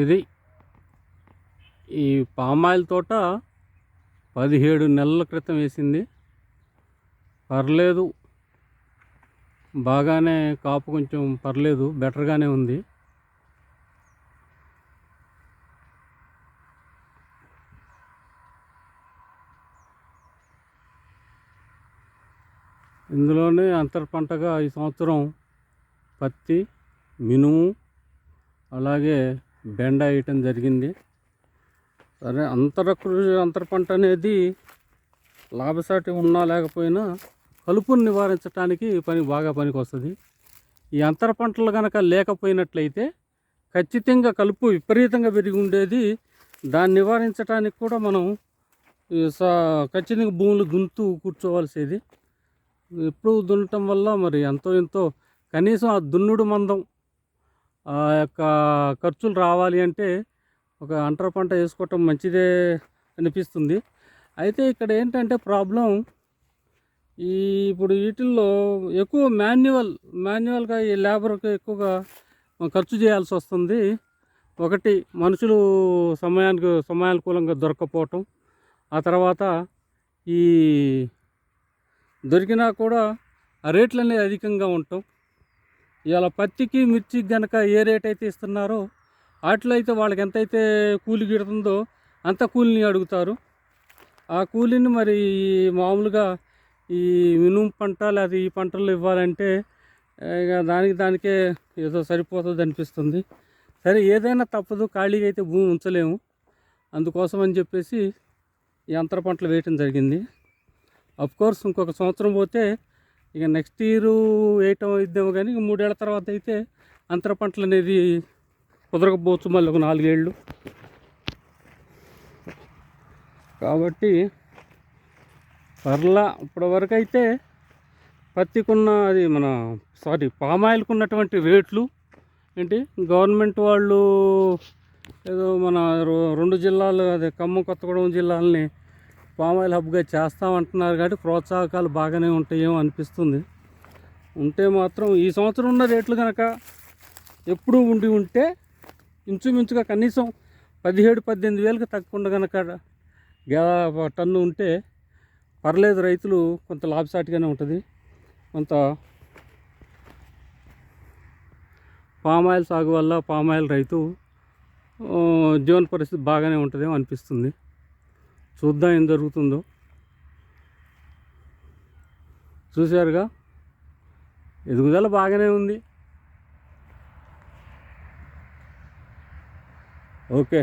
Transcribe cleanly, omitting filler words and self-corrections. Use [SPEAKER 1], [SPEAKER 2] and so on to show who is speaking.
[SPEAKER 1] ఇది ఈ పామాయిల్ తోట 17 నెలల క్రితం వేసింది. పర్లేదు, బాగానే కాపు కొంచెం పర్లేదు, బెటర్గానే ఉంది. ఇందులోనే అంతర పంటగా ఈ సంవత్సరం పత్తి, మినుము, అలాగే బెండ వేయటం జరిగింది. సరే, అంతర పంట అనేది లాభసాటి ఉన్నా లేకపోయినా కలుపుని నివారించడానికి బాగా పనికి వస్తుంది. ఈ అంతర పంటలు కనుక లేకపోయినట్లయితే ఖచ్చితంగా కలుపు విపరీతంగా పెరిగి ఉండేది. దాన్ని నివారించడానికి కూడా మనం ఖచ్చితంగా భూములు దున్నుతూ కూర్చోవలసేది. ఎప్పుడు దున్నటం వల్ల మరి ఎంతో కనీసం ఆ దున్నుడు మందం ఆ యొక్క ఖర్చులు రావాలి అంటే ఒక అంతర పంట వేసుకోవటం మంచిదే అనిపిస్తుంది. అయితే ఇక్కడ ఏంటంటే ప్రాబ్లం, ఇప్పుడు వీటిల్లో ఎక్కువ మాన్యువల్గా ఈ లేబర్కి ఎక్కువగా ఖర్చు చేయాల్సి వస్తుంది. ఒకటి, మనుషులు సమయానుకూలంగా దొరకపోవటం, ఆ తర్వాత ఈ దొరికినా కూడా ఆ రేట్లు అనేది అధికంగా ఉండటం. ఇవాళ పత్తికి మిర్చికి కనుక ఏ రేట్ అయితే ఇస్తున్నారో వాటిలో అయితే వాళ్ళకి ఎంతైతే కూలి గిడుతుందో అంత కూలిని అడుగుతారు. ఆ కూలిని మరి మామూలుగా ఈ మినుము పంట లేదా ఈ పంటలు ఇవ్వాలంటే ఇక దానికే ఏదో సరిపోతుంది అనిపిస్తుంది. సరే, ఏదైనా తప్పదు, ఖాళీగా అయితే భూమి ఉంచలేము. అందుకోసం అని చెప్పేసి ఈ అంతర పంటలు వేయటం జరిగింది. అఫ్కోర్స్ ఇంకొక సంవత్సరం పోతే ఇక నెక్స్ట్ ఇయర్ వేయటం ఇద్దాము, కానీ 3 ఏళ్ల తర్వాత అయితే అంతర పంటలు అనేది కుదరకపోవచ్చు, మళ్ళీ ఒక 4 ఏళ్ళు. కాబట్టి ఇప్పటివరకు అయితే పత్తికున్న పామాయిల్కి ఉన్నటువంటి రేట్లు ఏంటి, గవర్నమెంట్ వాళ్ళు ఏదో మన 2 జిల్లాలు, అదే ఖమ్మం, కొత్తగూడెం జిల్లాలని పామాయిల్ హబ్గా చేస్తామంటున్నారు. కాబట్టి ప్రోత్సాహకాలు బాగానే ఉంటాయేమో అనిపిస్తుంది. ఉంటే మాత్రం ఈ సంవత్సరం ఉన్న రేట్లు కనుక ఎప్పుడూ ఉంటే ఇంచుమించుగా కనీసం 17-18 వేలకు తగ్గకుండా కనుక టన్ను ఉంటే పర్లేదు, రైతులు కొంత లాభసాటిగానే ఉంటుంది. కొంత పామాయిల్ సాగు వల్ల పామాయిల్ రైతు జీవన పరిస్థితి బాగానే ఉంటుందేమో అనిపిస్తుంది. చూద్దాం ఏం జరుగుతుందో. చూశారుగా, ఎదుగుదల బాగానే ఉంది. ఓకే.